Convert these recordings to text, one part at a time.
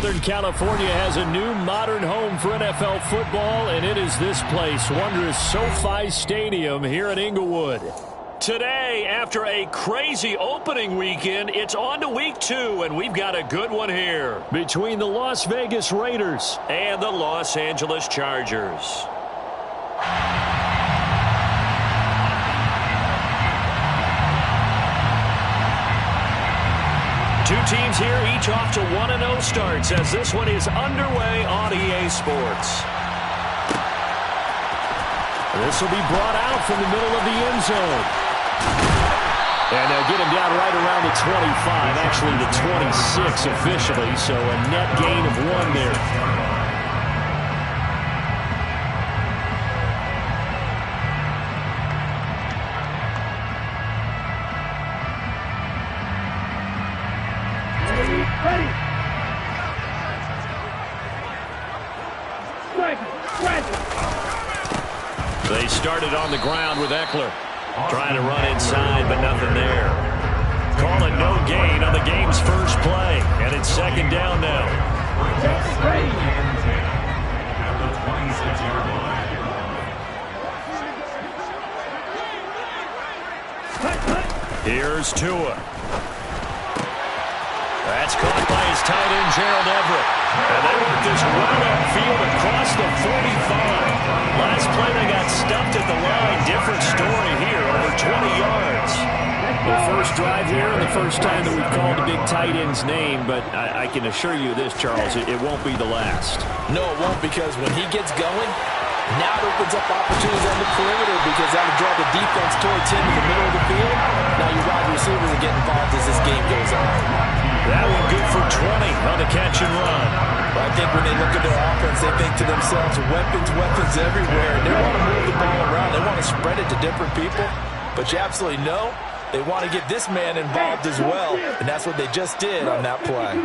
Southern California has a new modern home for NFL football, and it is this place, wondrous SoFi Stadium here in Inglewood. Today, after a crazy opening weekend, it's on to week 2, and we've got a good one here between the Las Vegas Raiders and the Los Angeles Chargers. Two teams here, each off to 1-0 starts as this one is underway on EA Sports. This will be brought out from the middle of the end zone. And they'll get him down right around the 25, actually the 26 officially, so a net gain of 1 there. They started on the ground with Eckler. Trying to run inside, but nothing there. Call it no gain on the game's first play. And it's second down now. Here's Tua. That's caught by his tight end, Gerald Everett. And they work this right upfield across the 45. Last play they got stuffed at the line. Different story here, over 20 yards. The first drive here and the first time that we've called the big tight end's name, but I can assure you this, Charles, it won't be the last. No, it won't, because when he gets going, now it opens up opportunities on the perimeter because that'll draw the defense towards him in the middle of the field. Now your wide receivers will get involved as this game goes on. That one good for 20 on the catch and run. But I think when they look at their offense, they think to themselves, weapons everywhere. They want to move the ball around. They want to spread it to different people. But you absolutely know they want to get this man involved as well. And that's what they just did on that play.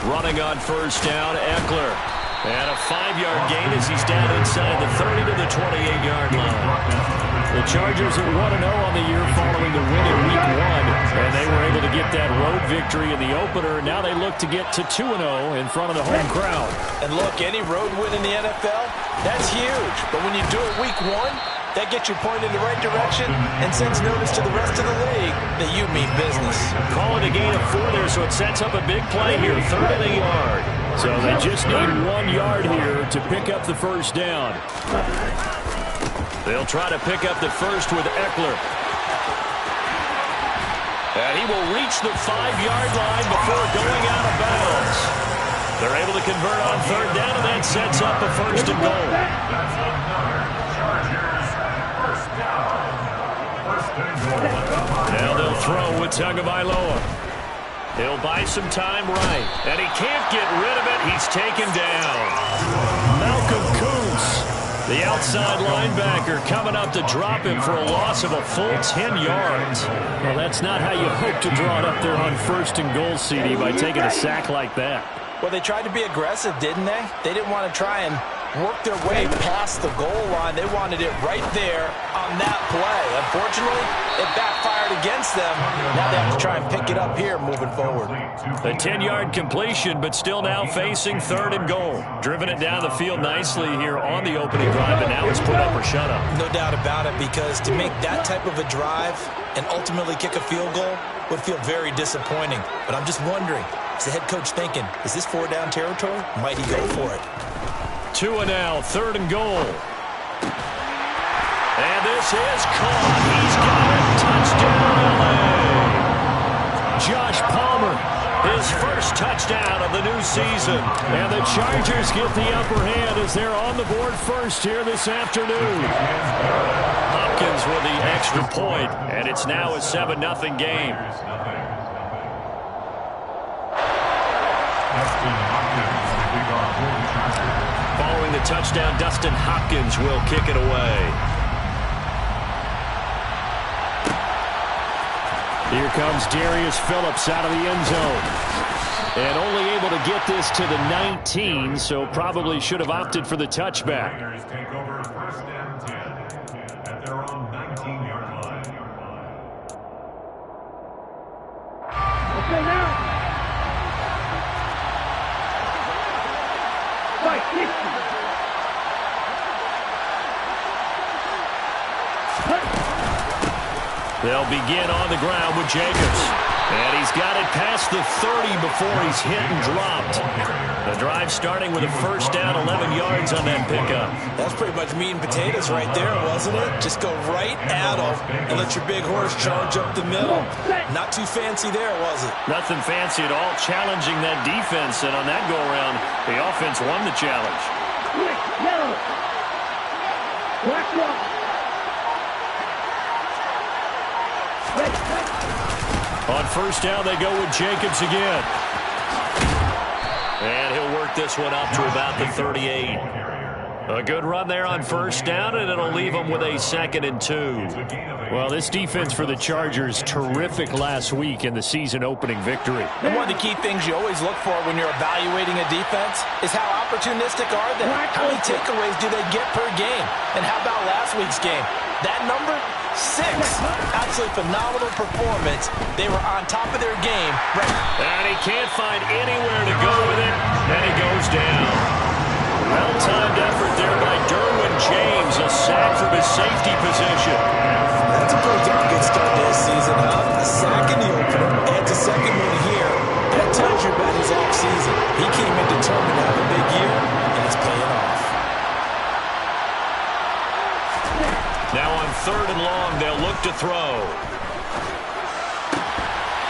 Running on first down, Eckler. And a 5-yard gain as he's down inside the 30 to the 28-yard line. The Chargers at 1-0 on the year following the win in Week 1, and they were able to get that road victory in the opener. Now they look to get to 2-0 in front of the home crowd. And look, any road win in the NFL, that's huge. But when you do it Week 1, that gets you pointed in the right direction and sends notice to the rest of the league that you mean business. Call it a gain of 4 there, so it sets up a big play here, 3rd and a yard. So they just need 1 yard here to pick up the first down. They'll try to pick up the first with Eckler. And he will reach the 5-yard line before going out of bounds. They're able to convert on 3rd down, and that sets up a 1st and goal. Now they'll throw with Tagovailoa. He'll buy some time right. And he can't get rid of it. He's taken down. Malcolm Kuntz, the outside linebacker, coming up to drop him for a loss of a full 10 yards. Well, that's not how you hope to draw it up there on 1st and goal, CD, by taking a sack like that. Well, they tried to be aggressive, didn't they? They didn't want to try and work their way past the goal line. They wanted it right there on that play. Unfortunately, it backfired against them. Now they have to try and pick it up here moving forward. A 10-yard completion, but still now facing 3rd and goal. Driven it down the field nicely here on the opening drive, and now it's put up or shut up. No doubt about it, because to make that type of a drive and ultimately kick a field goal would feel very disappointing. But I'm just wondering, is the head coach thinking, is this 4-down territory? Might he go for it? Tua now, 3rd and goal. And this is caught. He's got it. Touchdown, LA. Josh Palmer, his first touchdown of the new season. And the Chargers get the upper hand as they're on the board first here this afternoon. Hopkins with the extra point, and it's now a 7-0 game. Following the touchdown, Dustin Hopkins will kick it away. Here comes Darius Phillips out of the end zone. And only able to get this to the 19, so probably should have opted for the touchback. Take over 1st and 10 at their own 19-yard line. They'll begin on the ground with Jacobs. And he's got it past the 30 before he's hit and dropped. The drive starting with a first down, 11 yards on that pickup. That's pretty much meat and potatoes right there, wasn't it? Just go right at him and let your big horse charge up the middle. Not too fancy there, was it? Nothing fancy at all, challenging that defense. And on that go-around, the offense won the challenge. On first down, they go with Jacobs again. And he'll work this one up to about the 38. A good run there on first down, and it'll leave them with a 2nd and 2. Well, this defense for the Chargers, terrific last week in the season-opening victory. And one of the key things you always look for when you're evaluating a defense is how opportunistic are they? How many takeaways do they get per game? And how about last week's game? That number? 6. Absolutely phenomenal performance. They were on top of their game. And he can't find anywhere to go with it. And he goes down. Well-timed effort there by Derwin James. A sack from his safety position. That's a pretty darn good start to this season, huh? A sack in the opener, adds a second one here. That tells you about his offseason. He came in determined to have a big year, and it's paying off. Now on 3rd and long, they'll look to throw.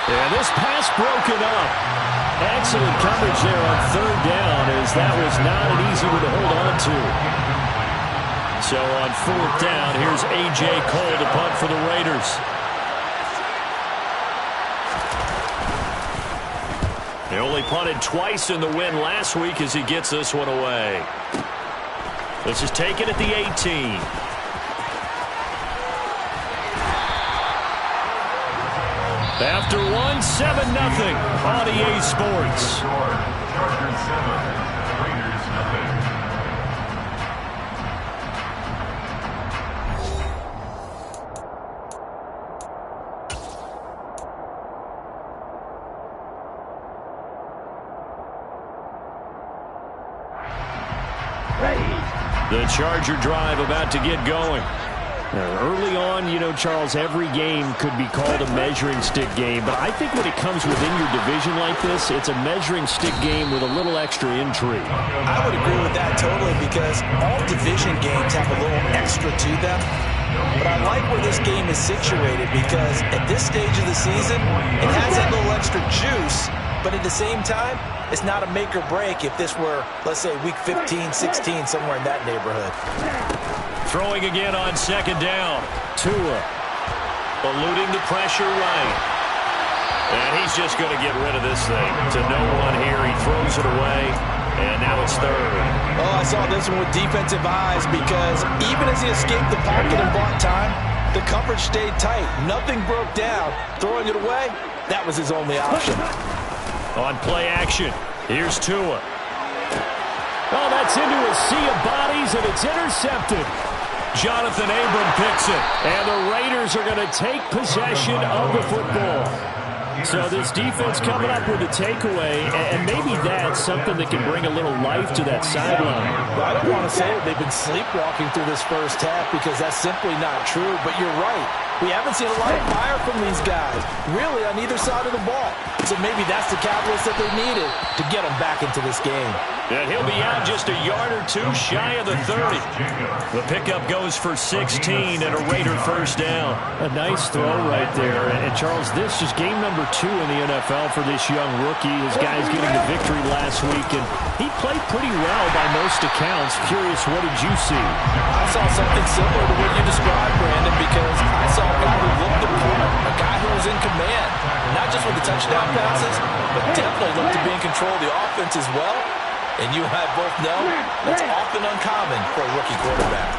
And this pass broken up. Excellent coverage there on 3rd down, as that was not an easy one to hold on to. So on 4th down, here's A.J. Cole to punt for the Raiders. He only punted twice in the win last week as he gets this one away. This is taken at the 18. After 1, 7-0 on EA Sports. Chargers 7, Raiders nothing. The Charger drive about to get going. Early on, you know, Charles, every game could be called a measuring stick game. But I think when it comes within your division like this, it's a measuring stick game with a little extra intrigue. I would agree with that totally, because all division games have a little extra to them. But I like where this game is situated, because at this stage of the season, it has that little extra juice. But at the same time, it's not a make or break if this were, let's say, week 15, 16, somewhere in that neighborhood. Throwing again on 2nd down. Tua eluding the pressure right. And he's just going to get rid of this thing. To no one here. He throws it away. And now it's 3rd. Oh, I saw this one with defensive eyes, because even as he escaped the pocket and bought time, the coverage stayed tight. Nothing broke down. Throwing it away, that was his only option. On play action, here's Tua. Oh, that's into a sea of bodies, and it's intercepted. Jonathan Abram picks it, and the Raiders are going to take possession of the football. So this defense coming up with a takeaway, and maybe that's something that can bring a little life to that sideline. Well, I don't want to say that they've been sleepwalking through this first half, because that's simply not true, but you're right. We haven't seen a lot of fire from these guys, really, on either side of the ball. So maybe that's the catalyst that they needed to get them back into this game. And he'll be out just a yard or two shy of the 30. The pickup goes for 16 and a Raider first down. A nice throw right there. And Charles, this is game number 2 in the NFL for this young rookie. His guys getting the victory last week, and he played pretty well by most accounts. Curious, what did you see? I saw something similar to what you described, Brandon, because I saw a guy who looked the part, a guy who was in command, not just with the touchdown passes, but definitely looked to be in control of the offense as well. And you and I both know that's often uncommon for a rookie quarterback.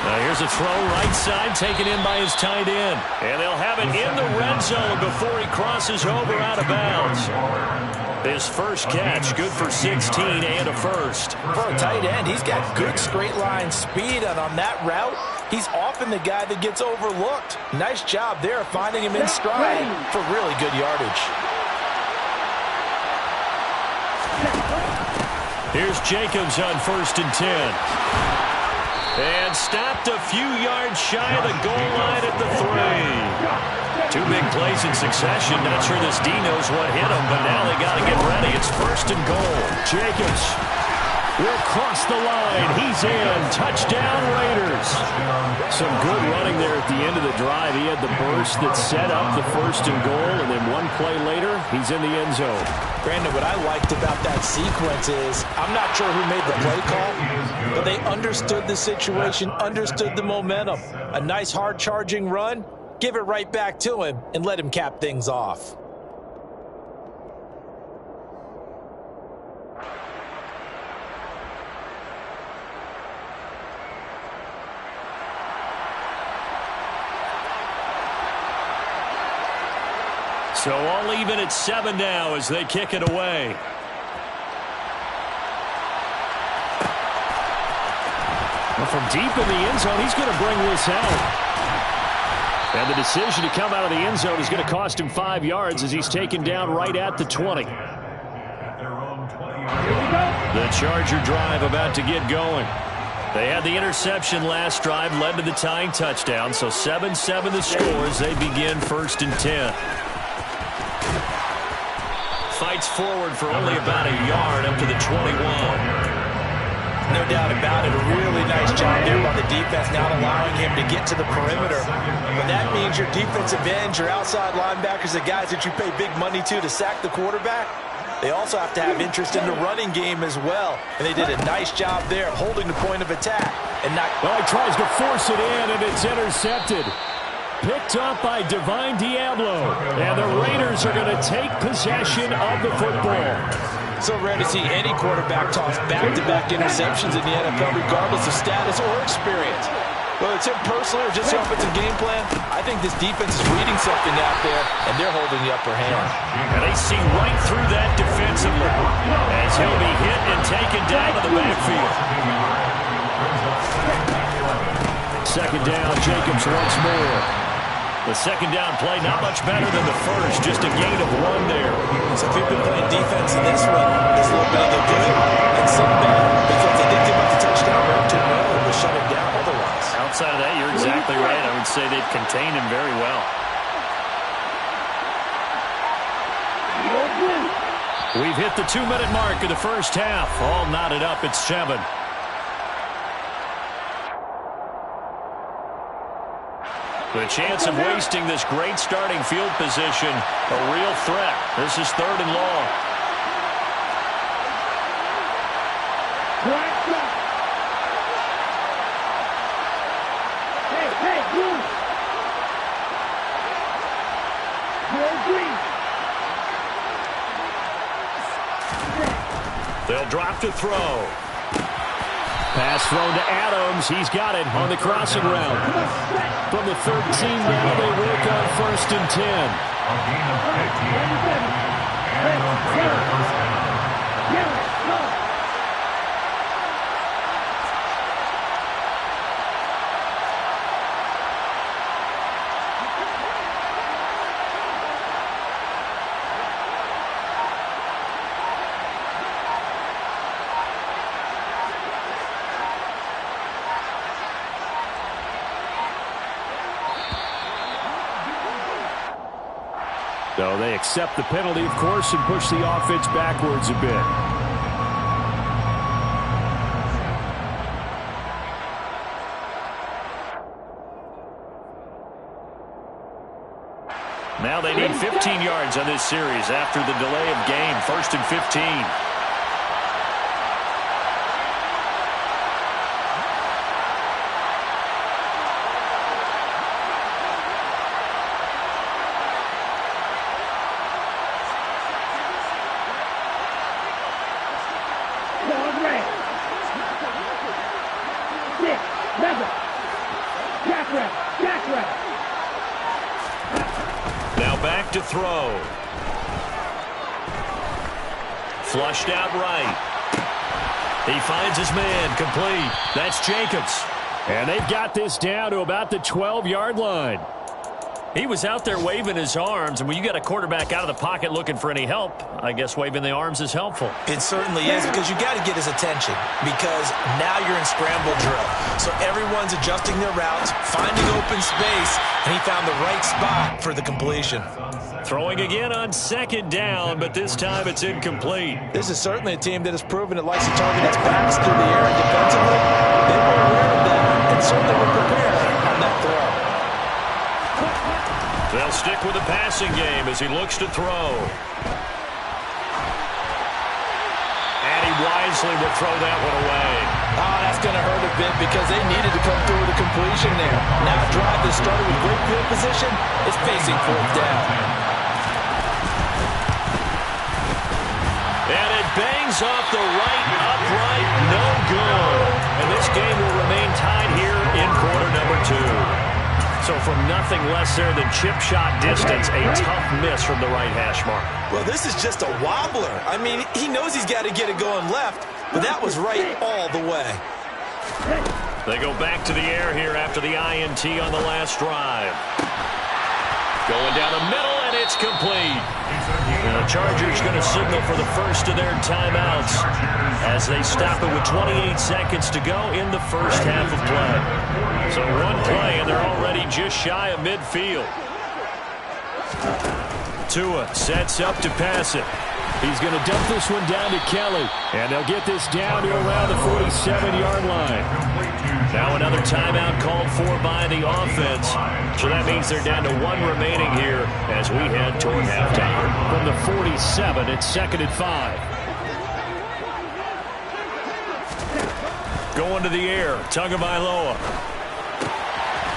Now here's a throw right side, taken in by his tight end. And they'll have it in the red zone before he crosses over out of bounds. His first catch, good for 16 and a first. For a tight end, he's got good straight line speed, and on that route, he's often the guy that gets overlooked. Nice job there finding him in stride for really good yardage. Here's Jacobs on 1st and 10. And stopped a few yards shy of the goal line at the 3. 2 big plays in succession. Not sure this D knows what hit him, but now they got to get ready. It's 1st and goal. Jacobs will cross the line. He's in. Touchdown, Raiders. Some good running there at the end of the drive. He had the burst that set up the 1st and goal, and then one play later, he's in the end zone. Brandon, what I liked about that sequence is I'm not sure who made the play call, but they understood the situation, understood the momentum. A nice hard-charging run, give it right back to him, and let him cap things off. So all even at 7 now as they kick it away. Well, from deep in the end zone, he's going to bring this out. And the decision to come out of the end zone is going to cost him 5 yards as he's taken down right at the 20. The Charger drive about to get going. They had the interception last drive, led to the tying touchdown. So 7-7 the score as they begin 1st and 10. Fights forward for only about a yard up to the 21. No doubt about it. A really nice job there by the defense, not allowing him to get to the perimeter. But that means your defensive ends, your outside linebackers, the guys that you pay big money to sack the quarterback, they also have to have interest in the running game as well. And they did a nice job there of holding the point of attack. And not. Well, he tries to force it in, and it's intercepted. Picked up by Divine Diablo. And the Raiders are going to take possession of the football. So rare to see any quarterback toss back-to-back interceptions in the NFL, regardless of status or experience. Whether it's him personally or just the offensive game plan, I think this defense is reading something out there, and they're holding the upper hand. And they see right through that defensively as he'll be hit and taken down to the backfield. 2nd down, Jacobs once more. The 2nd down play, not much better than the first, just a gain of 1 there. So if you've been playing defense in this one, there's a little bit of the good and some bad, because they didn't give up the touchdown run too well, it was shut him down otherwise. Outside of that, you're exactly right. I would say they've contained him very well. We've hit the 2-minute mark of the first half. All knotted up at 7. The chance of wasting this great starting field position, a real threat. This is 3rd and long. They'll drop to throw. Pass thrown to Adams. He's got it on the crossing route. From the 13 now, they work on 1st and 10. A gain of 15. And a Raider first down. So they accept the penalty, of course, and push the offense backwards a bit. Now they need 15 yards on this series after the delay of game. 1st and 15. Now back to throw. Flushed out right. He finds his man, complete. That's Jacobs. And they've got this down to about the 12-yard line. He was out there waving his arms, and when you got a quarterback out of the pocket looking for any help, I guess waving the arms is helpful. It certainly is, because you got to get his attention, because now you're in scramble drill. So everyone's adjusting their routes, finding open space, and he found the right spot for the completion. Throwing again on second down, but this time it's incomplete. This is certainly a team that has proven it likes to target its backs through the air, and defensively, they were aware of that and certainly were prepared on that throw. They'll stick with the passing game as he looks to throw. And he wisely will throw that one away. Oh, that's going to hurt a bit because they needed to come through with a completion there. Now a drive that started with great field position is facing fourth down. And it bangs off the right upright, no good. And this game will remain tied here in quarter number 2. So from nothing less there than chip shot distance, a tough miss from the right hash mark. Well, this is just a wobbler. I mean, he knows he's got to get it going left, but that was right all the way. They go back to the air here after the INT on the last drive. Going down the middle, and it's complete. And the Chargers going to signal for the first of their timeouts as they stop it with 28 seconds to go in the first half of play. So one play, and they're already just shy of midfield. Tua sets up to pass it. He's going to dump this one down to Kelly. And they'll get this down to around the 47-yard line. Now another timeout called for by the offense. So that means they're down to one remaining here as we head toward halftime. From the 47, it's 2nd and 5. Going to the air, Tagovailoa.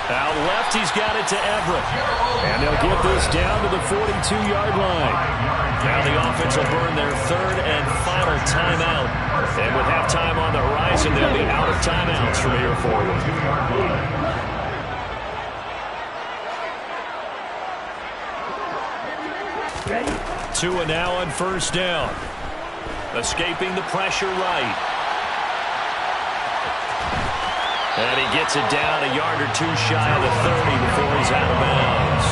Out left, he's got it to Everett. And they'll get this down to the 42-yard line. Now the offense will burn their third and final timeout. And with halftime on the horizon, they'll be out of timeouts from here forward. Tua now on first down. Escaping the pressure right. And he gets it down a yard or two shy of the 30 before he's out of bounds.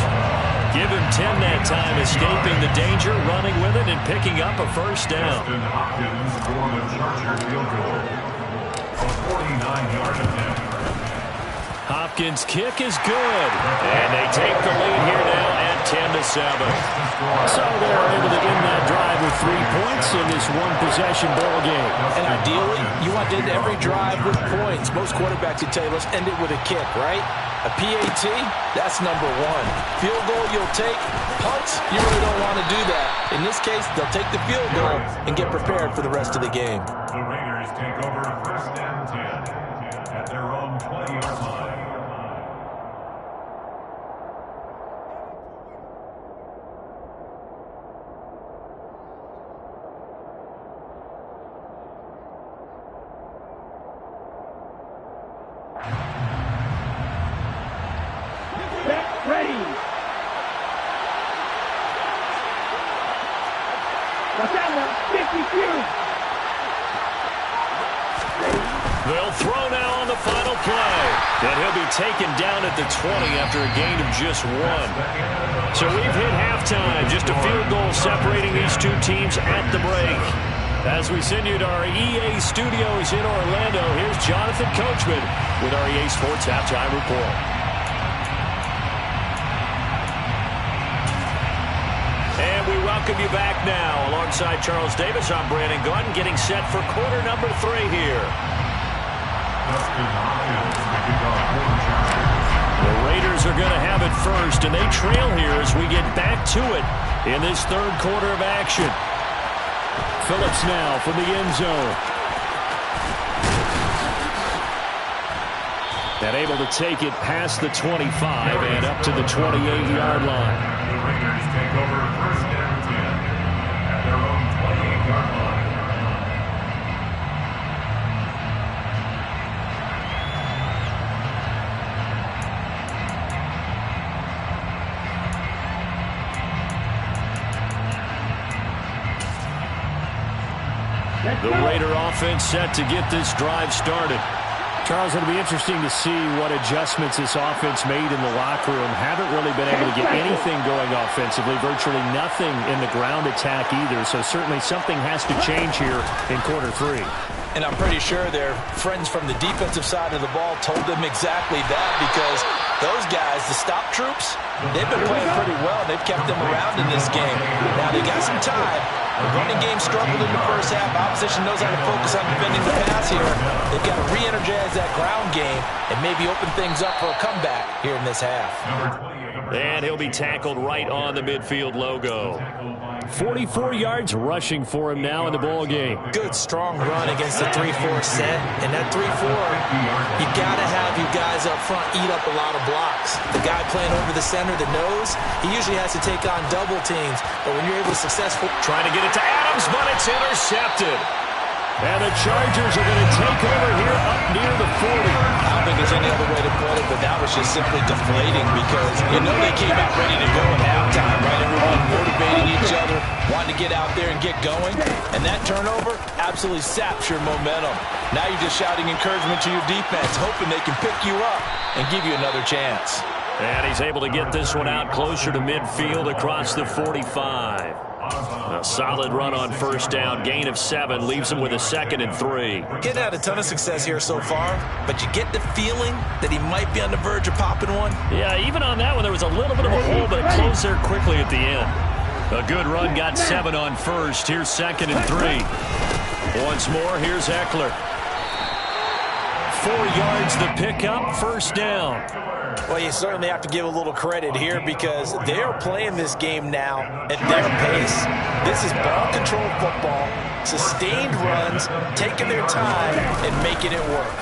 Give him 10 that time, escaping the danger, running with it, and picking up a first down. Hopkins for the Charger field goal. A 49-yard attempt. Hopkins' kick is good. And they take the lead here now at 10-7. So they're able to end that drive with 3 points in this one-possession ball game. And ideally, you want to end every drive with points. Most quarterbacks would tell you, let's end it with a kick, right? A PAT, that's number 1. Field goal, you'll take. Punts, you really don't want to do that. In this case, they'll take the field goal and get prepared for the rest of the game. The Raiders take over 1st and 10 at their own 20-yard line. They'll throw now on the final play. And he'll be taken down at the 20 after a gain of just 1. So we've hit halftime. Just a field goal separating these two teams at the break. As we send you to our EA studios in Orlando, here's Jonathan Coachman with our EA Sports Halftime Report. And we welcome you back now. Alongside Charles Davis, I'm Brandon Gordon, getting set for quarter number 3 here. The Raiders are going to have it first, and they trail here as we get back to it in this third quarter of action. Phillips now from the end zone. And able to take it past the 25 and up to the 28-yard line. The Raiders take over 1st and 10 at their own 28-yard line. The Raider offense set to get this drive started. Charles, it'll be interesting to see what adjustments this offense made in the locker room. Haven't really been able to get anything going offensively, virtually nothing in the ground attack either. So certainly something has to change here in quarter 3. And I'm pretty sure their friends from the defensive side of the ball told them exactly that, because those guys, the stop troops, they've been playing pretty well. They've kept them around in this game. Now they got some time. The running game struggled in the first half. Opposition knows how to focus on defending the pass here. They've got to re-energize that ground game and maybe open things up for a comeback here in this half. And he'll be tackled right on the midfield logo. 44 yards rushing for him now in the ball game. Good, strong run against the 3-4 set. And that 3-4, you got to have your guys up front eat up a lot of blocks. The guy playing over the center, the nose, he usually has to take on double teams. But when you're able to successfully trying to get it to Adams, but it's intercepted. And the Chargers are going to take over here up near the 40. I don't think there's any other way to put it, but that was just simply deflating, because you know they came out ready to go at halftime, right? Everyone motivating each other, wanting to get out there and get going. And that turnover absolutely saps your momentum. Now you're just shouting encouragement to your defense, hoping they can pick you up and give you another chance. And he's able to get this one out closer to midfield across the 45. A solid run on first down, gain of 7, leaves him with a 2nd and 3. Getting had a ton of success here so far, but you get the feeling that he might be on the verge of popping one. Yeah, even on that one, there was a little bit of a hole, but it closed there quickly at the end. A good run, got 7 on first. Here's 2nd and 3. Once more, here's Eckler. 4 yards the pickup, first down. Well, you certainly have to give a little credit here, because they are playing this game now at their pace. This is ball control football, sustained runs, taking their time and making it work.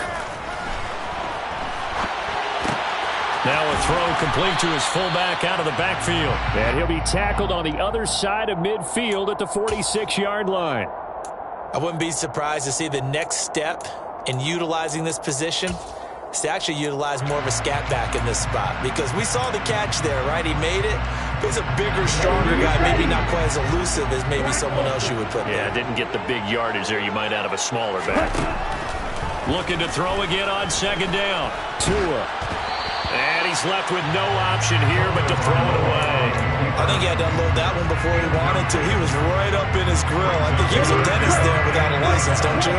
Now a throw complete to his fullback out of the backfield. And he'll be tackled on the other side of midfield at the 46-yard line. I wouldn't be surprised to see the next step in utilizing this position is to actually utilize more of a scat back in this spot, because we saw the catch there, right? He made it. He's a bigger, stronger guy, maybe not quite as elusive as maybe someone else you would put there. Yeah, didn't get the big yardage there you might out of a smaller back. Looking to throw again on 2nd down. Tua. And he's left with no option here but to throw it away. I think he had to unload that one before he wanted to. He was right up in his grill. I think he was a dentist there without a license, don't you?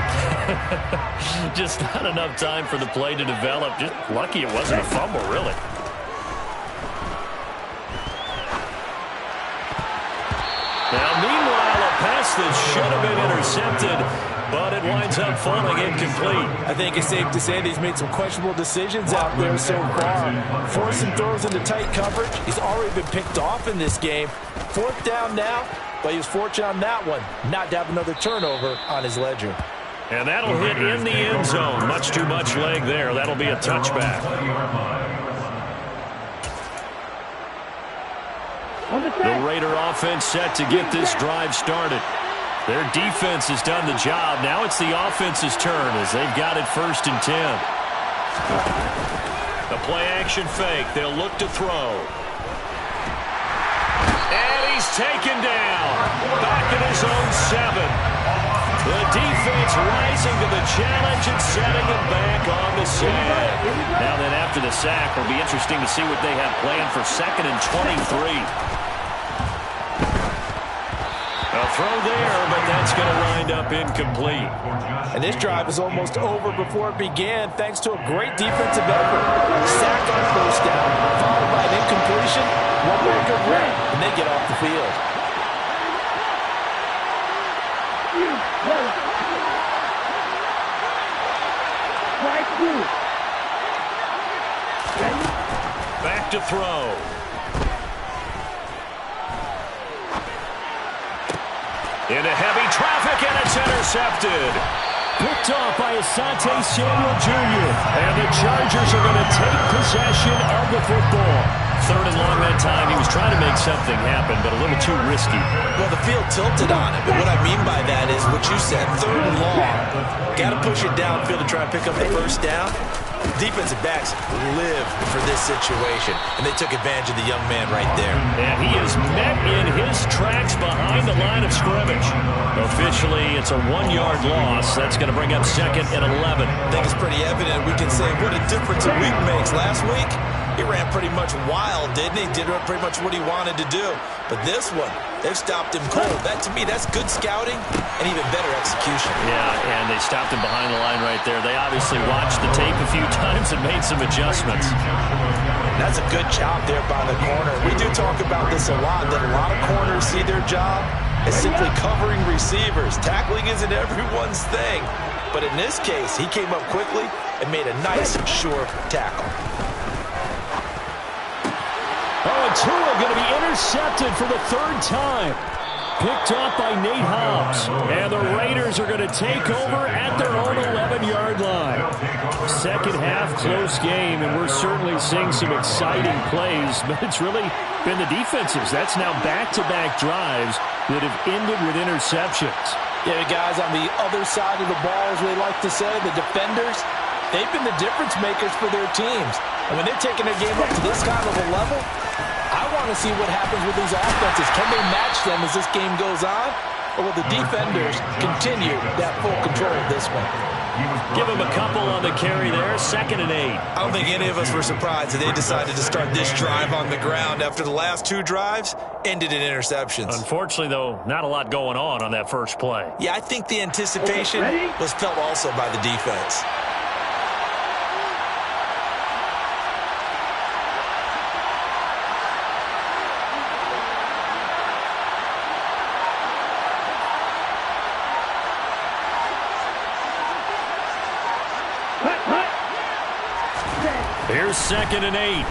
Just not enough time for the play to develop. Just lucky it wasn't a fumble, really. Now, meanwhile, a pass that should have been intercepted, but it winds up falling incomplete. I think it's safe to say that he's made some questionable decisions out there so far. Forcing throws into tight coverage. He's already been picked off in this game. 4th down now, but he was fortunate on that one not to have another turnover on his ledger. And that'll hit in the end zone. Much too much leg there. That'll be a touchback. The Raider offense set to get this drive started. Their defense has done the job. Now it's the offense's turn as they've got it 1st and 10. The play-action fake. They'll look to throw. And he's taken down. Back at his own 7. The defense rising to the challenge and setting him back on the sack. Now then, after the sack, it'll be interesting to see what they have planned for 2nd and 23. A throw there, but that's going to wind up incomplete. And this drive is almost over before it began, thanks to a great defensive effort. Sack on 1st down, followed by an incompletion. One more good run, and they get off the field. Back to throw. Into heavy traffic, and it's intercepted. Picked off by Asante Samuel Jr. And the Chargers are going to take possession of the football. 3rd and long that time. He was trying to make something happen, but a little too risky. Well, the field tilted on him. And what I mean by that is what you said, 3rd and long. Got to push it downfield to try and pick up the 1st down. Defensive backs live for this situation, and they took advantage of the young man right there. And he is met in his tracks behind the line of scrimmage. Officially, it's a 1-yard loss. That's going to bring up 2nd and 11. I think it's pretty evident. We can say what a difference a week makes. Last week, he ran pretty much wild, didn't he? Did pretty much what he wanted to do. But this one, they've stopped him cold. That, to me, that's good scouting and even better execution. Yeah, and they stopped him behind the line right there. They obviously watched the tape a few times and made some adjustments. That's a good job there by the corner. We do talk about this a lot, that a lot of corners see their job as simply covering receivers. Tackling isn't everyone's thing. But in this case, he came up quickly and made a nice, sure tackle. Oh, and Tua going to be intercepted for the 3rd time. Picked off by Nate Hobbs. And the Raiders are going to take over at their own 11-yard line. Second half, close game, and we're certainly seeing some exciting plays, but it's really been the defenses. That's now back-to-back drives that have ended with interceptions. Yeah, guys, on the other side of the ball, as we like to say, the defenders, they've been the difference makers for their teams. And when they're taking their game up to this kind of a level, I want to see what happens with these offenses. Can they match them as this game goes on? Or will the defenders continue that full control of this one? Give him a couple on the carry there, 2nd and 8. I don't think any of us were surprised that they decided to start this drive on the ground after the last 2 drives ended in interceptions. Unfortunately, though, not a lot going on that first play. Yeah, I think the anticipation was felt also by the defense. Here's 2nd and 8.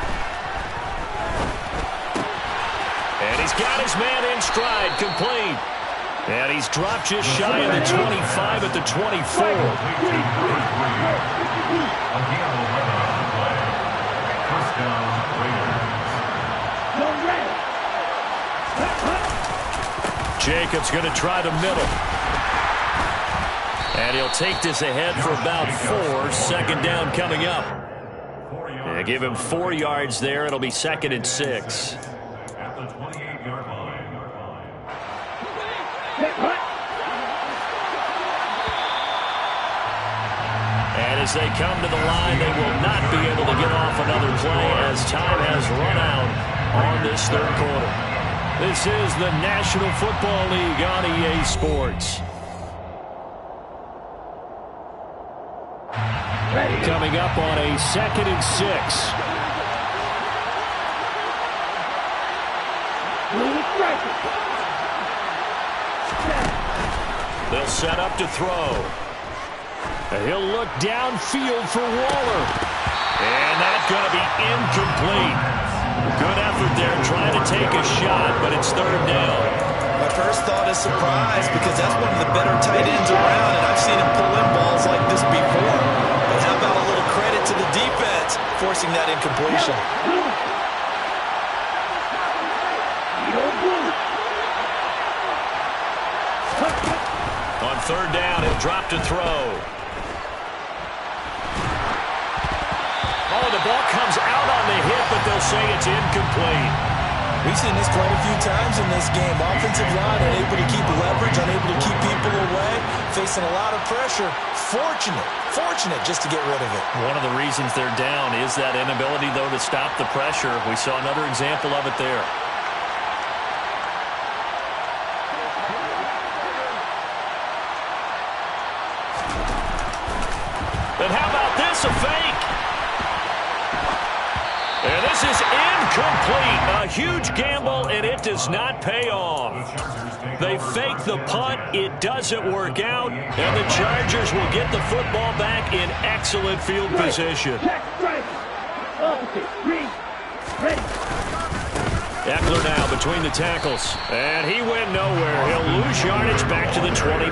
And he's got his man in stride, complete. And he's dropped just shy of the 25 at the 24. Jacobs going to try the middle. And he'll take this ahead for about 4. 2nd down coming up. And give him 4 yards there. It'll be 2nd and 6. At the 28-yard line. And as they come to the line, they will not be able to get off another play as time has run out on this 3rd quarter. This is the National Football League on EA Sports. Coming up on a 2nd and 6. They'll set up to throw. He'll look downfield for Waller. And that's going to be incomplete. Good effort there trying to take a shot, but it's 3rd down. My first thought is surprise because that's one of the better tight ends around, and I've seen him pull in balls like this before. But how about a little credit to the defense forcing that incompletion? On 3rd down, he'll drop to throw. Oh, the ball comes out on the hit, but they'll say it's incomplete. We've seen this quite a few times in this game. Offensive line unable to keep leverage, unable to keep people away, facing a lot of pressure. Fortunate just to get rid of it. One of the reasons they're down is that inability, though, to stop the pressure. We saw another example of it there. And how about this, a fake? And this is incomplete. A huge gamble, and it does not pay off. They fake the punt. It doesn't work out, and the Chargers will get the football back in excellent field position. Eckler now between the tackles, and he went nowhere. He'll lose yardage back to the 29.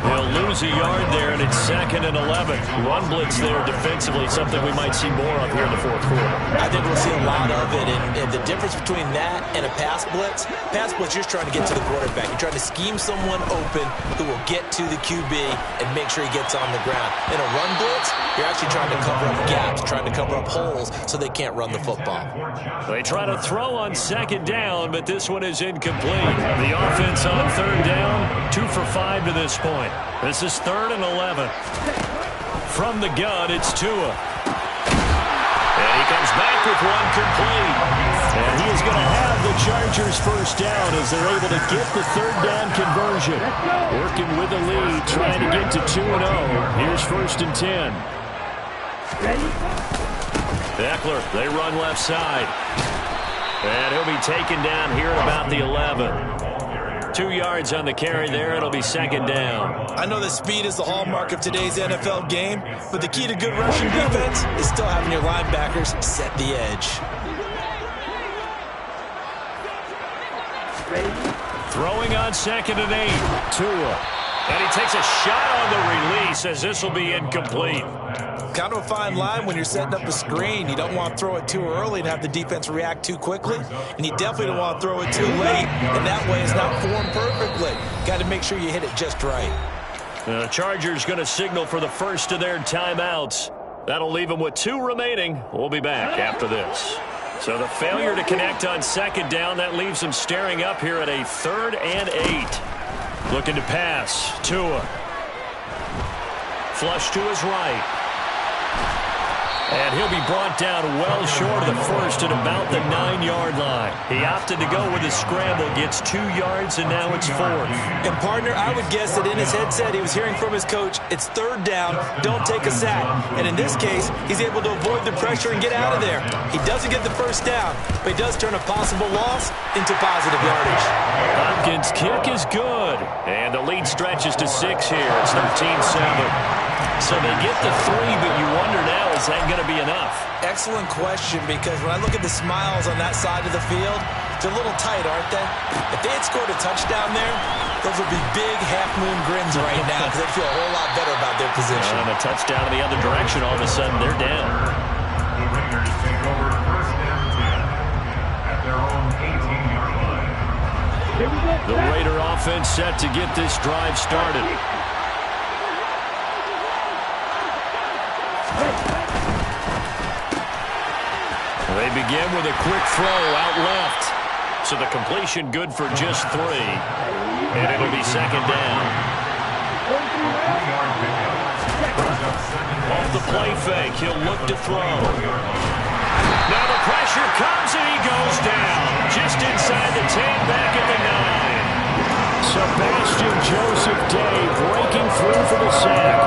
He'll lose a yard there, and it's 2nd and 11. Run blitz there defensively, something we might see more of here in the fourth quarter. I think we'll see a lot of it, and the difference between that and a pass blitz, you're just trying to get to the quarterback. You're trying to scheme someone open who will get to the QB and make sure he gets on the ground. In a run blitz, you're actually trying to cover up gaps, trying to cover up holes so they can't run the football. They try to throw on 2nd down, but this one is incomplete. The offense on 3rd down, 2 for 5 to this point. This is 3rd and 11. From the gun, it's Tua. And he comes back with one complete. And he is going to have the Chargers first down as they're able to get the 3rd down conversion. Working with the lead, trying to get to 2-0. Here's 1st and 10. Eckler, they run left side. And he'll be taken down here at about the 11. 2 yards on the carry there. It'll be 2nd down. I know that speed is the hallmark of today's NFL game, but the key to good rushing defense is still having your linebackers set the edge. Throwing on 2nd and 8. Tua. And he takes a shot on the release as this will be incomplete. Kind of a fine line when you're setting up a screen. You don't want to throw it too early and have the defense react too quickly. And you definitely don't want to throw it too late. And that way it's not formed perfectly. Got to make sure you hit it just right. The Chargers going to signal for the first of their timeouts. That'll leave them with 2 remaining. We'll be back after this. So the failure to connect on 2nd down, that leaves them staring up here at a 3rd and 8. Looking to pass. Tua. Flush to his right. And he'll be brought down well short of the first at about the 9-yard line. He opted to go with a scramble, gets 2 yards, and now it's 4th. And, partner, I would guess that in his headset he was hearing from his coach, it's 3rd down, don't take a sack. And in this case, he's able to avoid the pressure and get out of there. He doesn't get the first down, but he does turn a possible loss into positive yardage. Hopkins' kick is good. And the lead stretches to 6 here. It's 13-7. So they get the 3, but you wonder now, is that going to be enough? Excellent question, because when I look at the smiles on that side of the field, they're a little tight, aren't they? If they had scored a touchdown there, those would be big half-moon grins right now because they'd feel a whole lot better about their position. And a touchdown in the other direction, all of a sudden they're down. The Raiders take over 1st and 10 at their own 18-yard line. The Raider offense set to get this drive started. They begin with a quick throw out left. So the completion good for just 3. And it'll be 2nd down. Off the play fake, he'll look to throw. Now the pressure comes and he goes down. Just inside the 10, back at the 9. Sebastian Joseph Day breaking through for the sack.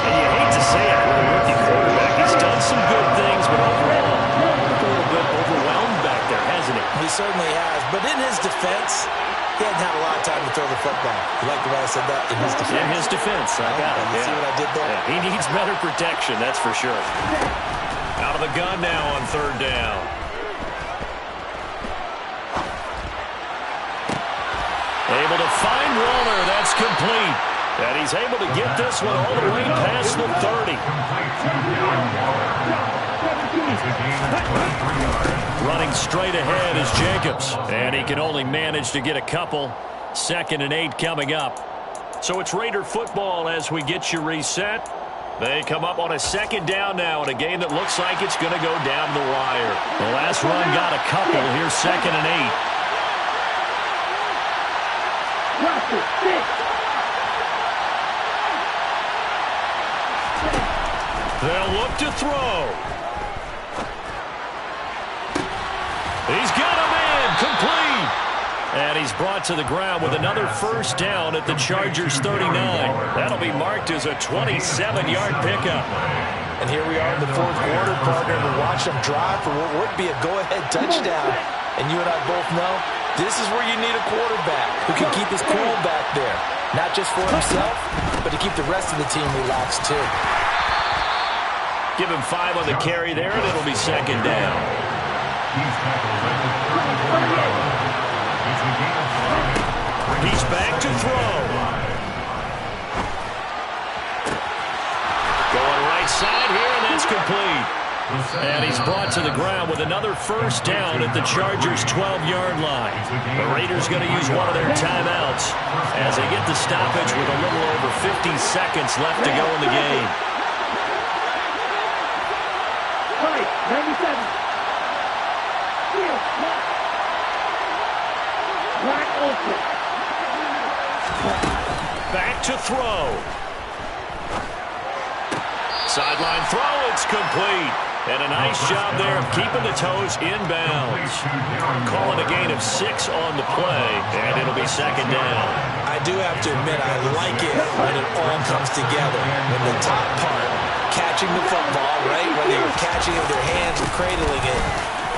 And you hate to say it with a rookie quarterback. He's done some good things, but overall, a little bit overwhelmed back there, hasn't he? He certainly has, but in his defense, he hadn't had a lot of time to throw the football. You like the way I said that? In his defense. In his defense, I got it. You see what I did there? Yeah, he needs better protection, that's for sure. Out of the gun now on 3rd down. Able to find Waller. That's complete. And he's able to get this one all the way past the 30. Running straight ahead is Jacobs. And he can only manage to get a couple. 2nd and 8 coming up. So it's Raider football as we get you reset. They come up on a 2nd down now in a game that looks like it's going to go down the wire. The last run got a couple. Here's 2nd and 8. They'll look to throw. He's got a man, complete. And he's brought to the ground with another first down at the Chargers 39. That'll be marked as a 27-yard pickup. And here we are in the 4th quarter, partner, and we watch them drive for what would be a go-ahead touchdown. And you and I both know this is where you need a quarterback who can keep his cool back there. Not just for himself, but to keep the rest of the team relaxed too. Give him 5 on the carry there, and it'll be 2nd down. He's back to throw. And he's brought to the ground with another first down at the Chargers' 12-yard line. The Raiders going to use one of their timeouts as they get the stoppage with a little over 50 seconds left to go in the game. 97. Back to throw. Sideline throw, it's complete. And a nice job there of keeping the toes inbounds. Calling a gain of 6 on the play, and it'll be second down. I do have to admit, I like it when it all comes together. When the top part, catching the football, right, whether you're catching it with your hands or cradling it,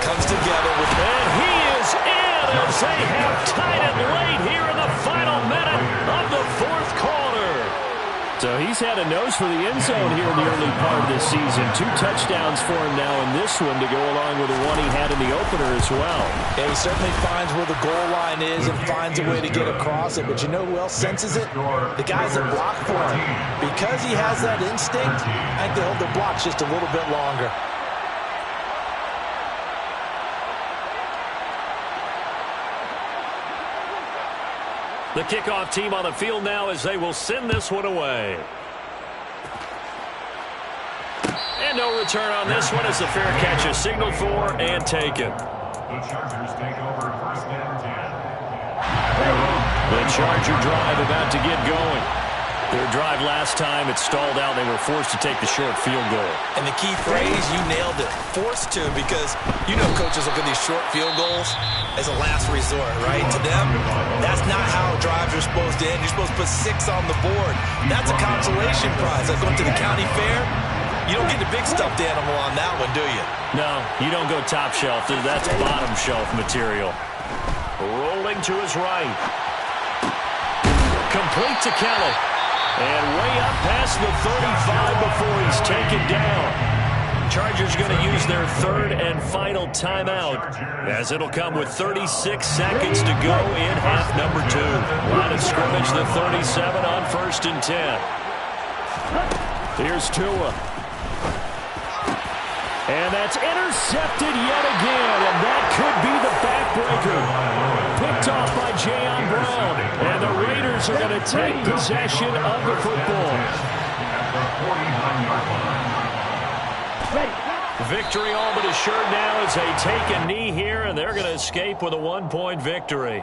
comes together with... And he is in as they have tied it late here in the final minute of the fourth quarter. So he's had a nose for the end zone here in the early part of this season. 2 touchdowns for him now in this one to go along with the one he had in the opener as well. Yeah, he certainly finds where the goal line is and finds a way to get across it. But you know who else senses it? The guys that block for him. Because he has that instinct, I think they'll hold their blocks just a little bit longer. The kickoff team on the field now as they will send this one away. And no return on this one as the fair catch is signaled for and taken. The Chargers take over first and 10. The Charger drive about to get going. Their drive last time, it stalled out. They were forced to take the short field goal. And the key phrase, you nailed it, forced to, because you know coaches look at these short field goals as a last resort, right? To them, that's not how drives are supposed to end. You're supposed to put 6 on the board. That's a consolation prize. Like going to the county fair, you don't get the big stuffed animal on that one, do you? No, you don't go top shelf. That's bottom shelf material. Rolling to his right. Complete to Kelly. And way up past the 35 before he's taken down. Chargers going to use their third and final timeout as it'll come with 36 seconds to go in half number 2. Line of scrimmage, the 37 on first and 10. Here's Tua. And that's intercepted yet again, and that could be the backbreaker. Picked off by Jayon Brown, and the Raiders are going to take possession of the football. Victory all but assured now as they take a knee here, and they're going to escape with a 1-point victory.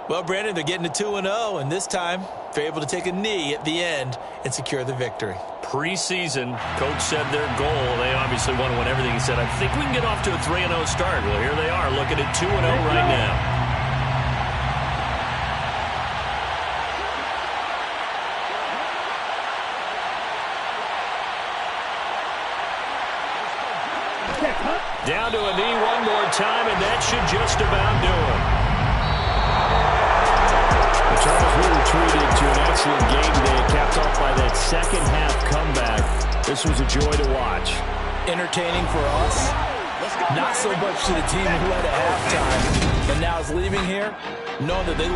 Well, Brandon, they're getting to 2-0, and this time they're able to take a knee at the end and secure the victory. Preseason, coach said their goal, they obviously want to win everything. He said, I think we can get off to a 3-0 start. Well, here they are looking at 2-0 right now. Down to a knee one more time, and that should just about do it. The Chargers really treated to an excellent game today, capped off by that second half comeback. This was a joy to watch. Entertaining for us, not so much to the team who led at halftime and now is leaving here knowing that they